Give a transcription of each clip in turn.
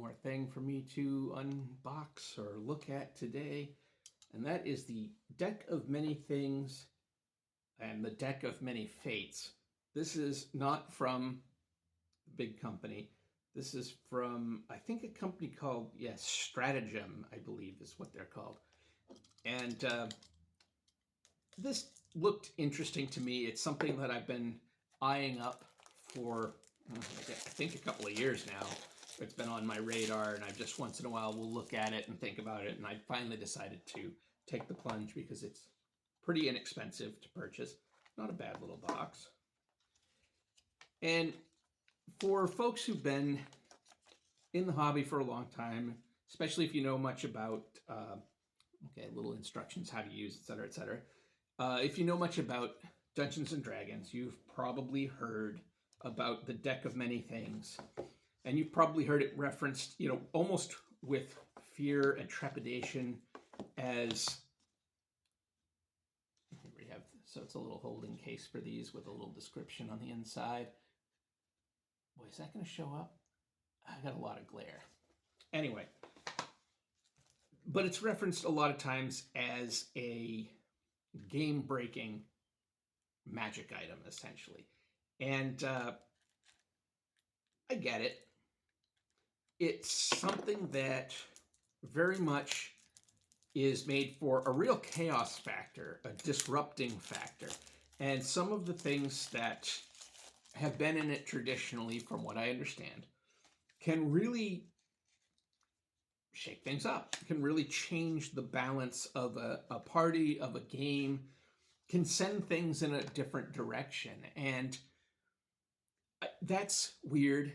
more thing for me to unbox or look at today, and that is the Deck of Many Things and the Deck of Many Fates. This is not from the big company. This is from, I think, a company called, yes, Stratagem, I believe is what they're called. And this looked interesting to me. It's something that I've been eyeing up for, I think, a couple of years now. It's been on my radar, and I just once in a while will look at it and think about it, and I finally decided to take the plunge because it's pretty inexpensive to purchase. Not a bad little box. And for folks who've been in the hobby for a long time, especially if you know much about, little instructions, how to use, etc., etc. If you know much about Dungeons and Dragons, you've probably heard about the Deck of Many Things. And you've probably heard it referenced, almost with fear and trepidation as, here we have, so it's a little holding case for these with a little description on the inside. Boy, is that going to show up? I got a lot of glare. Anyway, but it's referenced a lot of times as a game-breaking magic item, essentially. And I get it. It's something that very much is made for a real chaos factor, a disrupting factor. And some of the things that have been in it traditionally, from what I understand, can really shake things up, can really change the balance of a party, of a game, can send things in a different direction. And that's weird,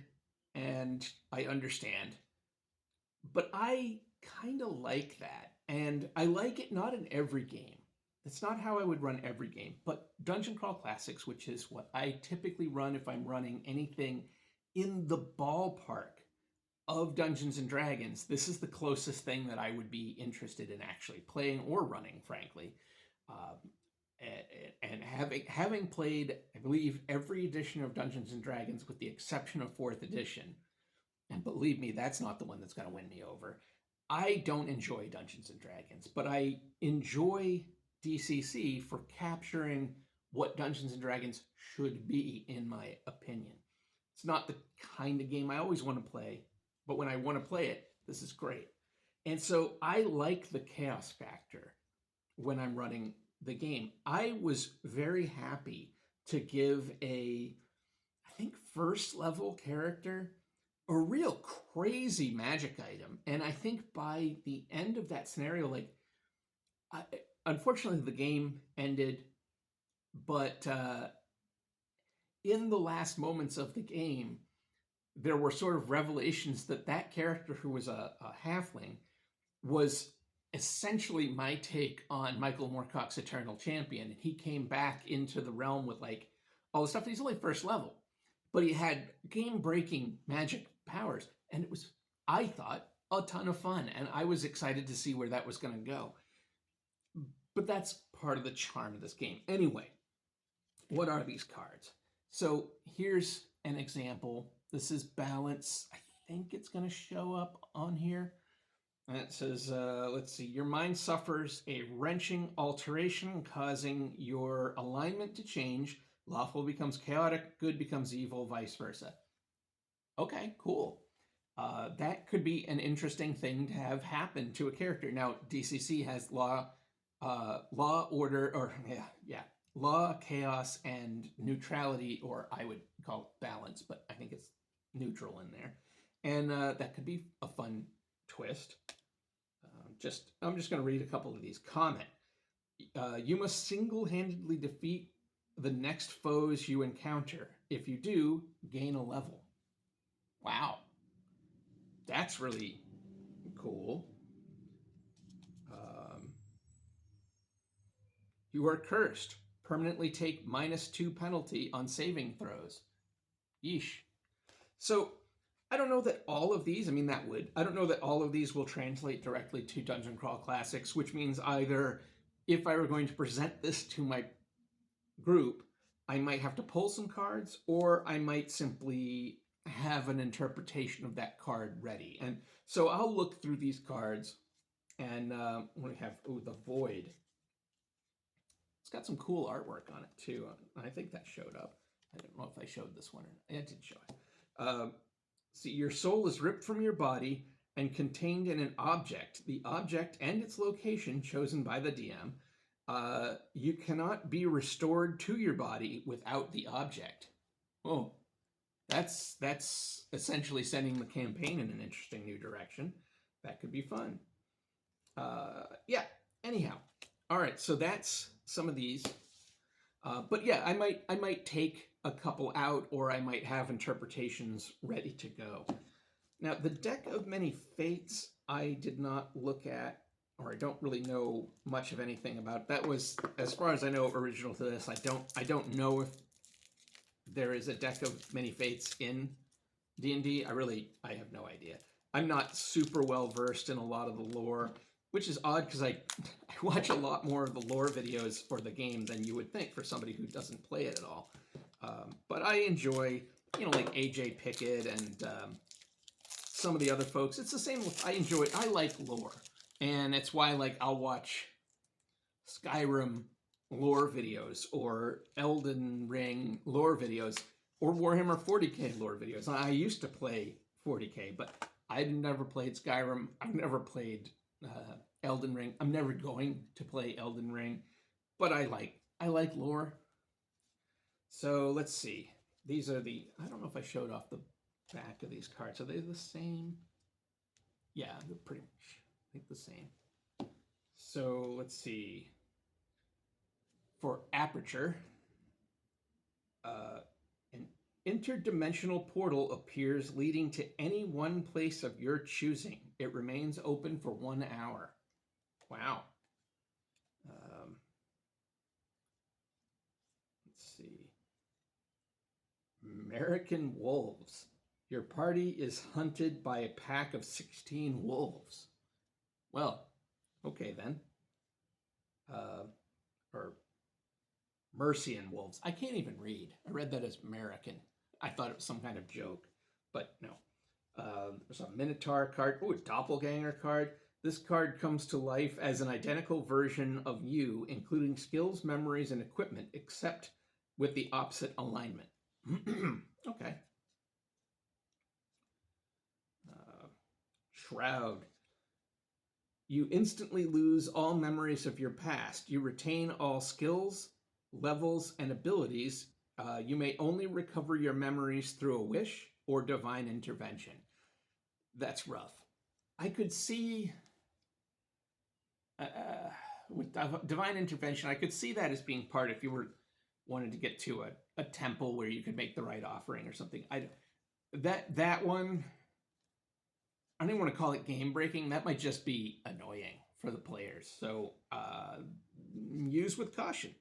and I understand. But I kind of like that. And I like it not in every game. That's not how I would run every game. But Dungeon Crawl Classics, which is what I typically run if I'm running anything in the ballpark of Dungeons and Dragons, this is the closest thing that I would be interested in actually playing or running, frankly. And having played, I believe, every edition of Dungeons and Dragons with the exception of 4th edition, and believe me, that's not the one that's going to win me over. I don't enjoy Dungeons and Dragons, but I enjoy DCC for capturing what Dungeons and Dragons should be, in my opinion. It's not the kind of game I always want to play, but when I want to play it, this is great. And so I like the chaos factor when I'm running the game. I was very happy to give I think, first level character a real crazy magic item. And I think by the end of that scenario, unfortunately the game ended, but in the last moments of the game, there were sort of revelations that character, who was a halfling, was essentially my take on Michael Moorcock's Eternal Champion. And he came back into the realm with all the stuff. He's only first level, but he had game-breaking magic powers. And it was, I thought, a ton of fun. And I was excited to see where that was going to go. But that's part of the charm of this game. Anyway, what are these cards? So here's an example. This is Balance. I think it's going to show up on here. And it says, let's see, your mind suffers a wrenching alteration, causing your alignment to change. Lawful becomes chaotic, good becomes evil, vice versa. Okay, cool. That could be an interesting thing to have happen to a character. Now, DCC has law, chaos, and neutrality, or I would call it balance, but I think it's neutral in there. And that could be a fun twist. I'm just going to read a couple of these. Comment. You must single-handedly defeat the next foes you encounter. If you do, gain a level. Wow. That's really cool. You are cursed. Permanently take -2 penalty on saving throws. Yeesh. So I don't know that all of these, I don't know that all of these will translate directly to Dungeon Crawl Classics, which means either if I were going to present this to my group, I might have to pull some cards, or I might simply have an interpretation of that card ready. And so I'll look through these cards, and we have the Void. It's got some cool artwork on it too. I think that showed up. I don't know if I showed this one or not. It did show it. See, your soul is ripped from your body and contained in an object. The object and its location chosen by the DM. You cannot be restored to your body without the object. Oh, that's essentially sending the campaign in an interesting new direction. That could be fun. Yeah. Anyhow, all right. So that's some of these. But yeah, I might take a couple out, or I might have interpretations ready to go. Now, the Deck of Many Fates, I did not look at, or I don't really know much of anything about. That was, as far as I know, original to this. I don't know if there is a Deck of Many Fates in D&D. I have no idea. I'm not super well versed in a lot of the lore, which is odd because I watch a lot more of the lore videos for the game than you would think for somebody who doesn't play it at all. But I enjoy, like AJ Pickett and some of the other folks. It's the same with, I like lore. And it's why I'll watch Skyrim lore videos or Elden Ring lore videos or Warhammer 40k lore videos. I used to play 40k, but I've never played Skyrim. I've never played Elden Ring. I'm never going to play Elden Ring, but I like lore. So let's see. These are I don't know if I showed off the back of these cards. Are they the same? Yeah, they're pretty much, I think, the same. So let's see. For Aperture, an interdimensional portal appears leading to any one place of your choosing. It remains open for 1 hour. Wow. Let's see. American Wolves. Your party is hunted by a pack of 16 wolves. Well, okay then. Or Mercian wolves. I can't even read. I read that as American. I thought it was some kind of joke, but no. There's a Minotaur card. Oh, a Doppelganger card. This card comes to life as an identical version of you, including skills, memories, and equipment, except with the opposite alignment. Okay. Shroud. You instantly lose all memories of your past. You retain all skills, levels, and abilities. You may only recover your memories through a wish or divine intervention. That's rough. I could see, with divine intervention, I could see that as being part if you wanted to get to a temple where you could make the right offering or something. That one, I don't even want to call it game breaking. That might just be annoying for the players. So use with caution.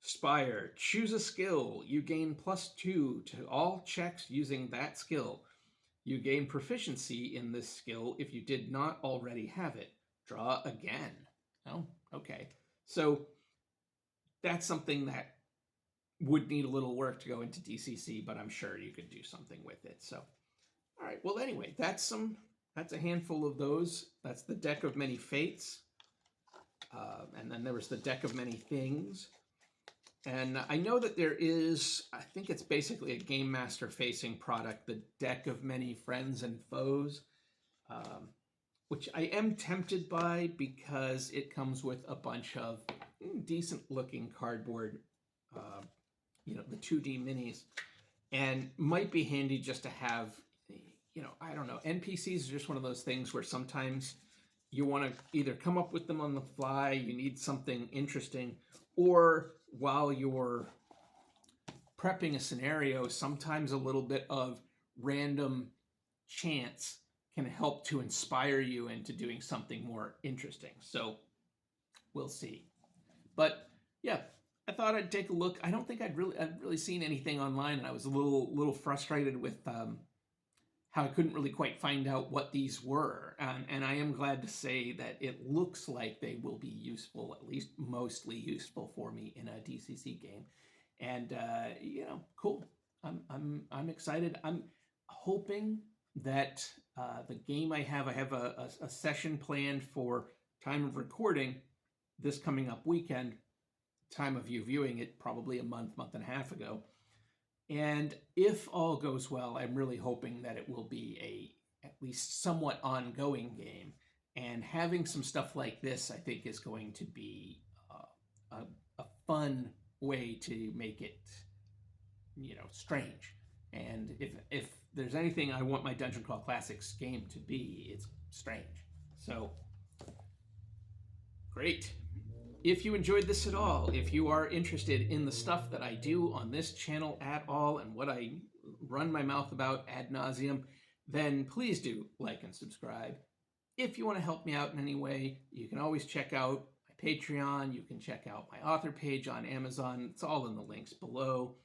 Spire. Choose a skill. You gain +2 to all checks using that skill. You gain proficiency in this skill if you did not already have it. Draw again. Oh, okay. So that's something that would need a little work to go into DCC, but I'm sure you could do something with it. So, all right. Well, anyway, that's a handful of those. That's the Deck of Many Fates. And then there was the Deck of Many Things. And I know that there is, I think it's basically a Game Master facing product, the Deck of Many Friends and Foes, which I am tempted by because it comes with a bunch of decent looking cardboard, the 2D minis, and might be handy just to have, I don't know, NPCs are just one of those things where sometimes you want to either come up with them on the fly, you need something interesting, or while you're prepping a scenario, sometimes a little bit of random chance can help to inspire you into doing something more interesting. So we'll see. But yeah, I thought I'd take a look. I don't think I'd really seen anything online, and I was a little frustrated with how I couldn't really quite find out what these were. And I am glad to say that it looks like they will be useful, at least mostly useful for me in a DCC game. And cool. I'm excited. hoping that the game I have a session planned for time of recording this coming up weekend, time of you viewing it probably a month and a half ago. And if all goes well, I'm really hoping that it will be a at least somewhat ongoing game. And having some stuff like this, I think, is going to be a fun way to make it, strange. And if there's anything I want my Dungeon Crawl Classics game to be, it's strange. So, great. If you enjoyed this at all, if you are interested in the stuff that I do on this channel at all and what I run my mouth about ad nauseum, then please do like and subscribe. If you want to help me out in any way, you can always check out my Patreon. You can check out my author page on Amazon. It's all in the links below.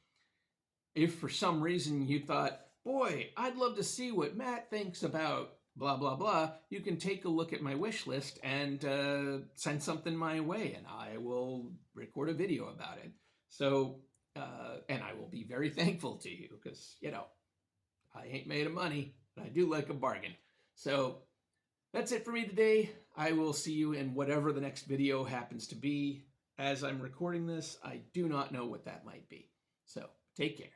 If for some reason you thought, boy, I'd love to see what Matt thinks about blah, blah, blah, you can take a look at my wish list and send something my way, and I will record a video about it. So, and I will be very thankful to you because, I ain't made of money, but I do like a bargain. So that's it for me today. I will see you in whatever the next video happens to be. As I'm recording this, I do not know what that might be. So take care.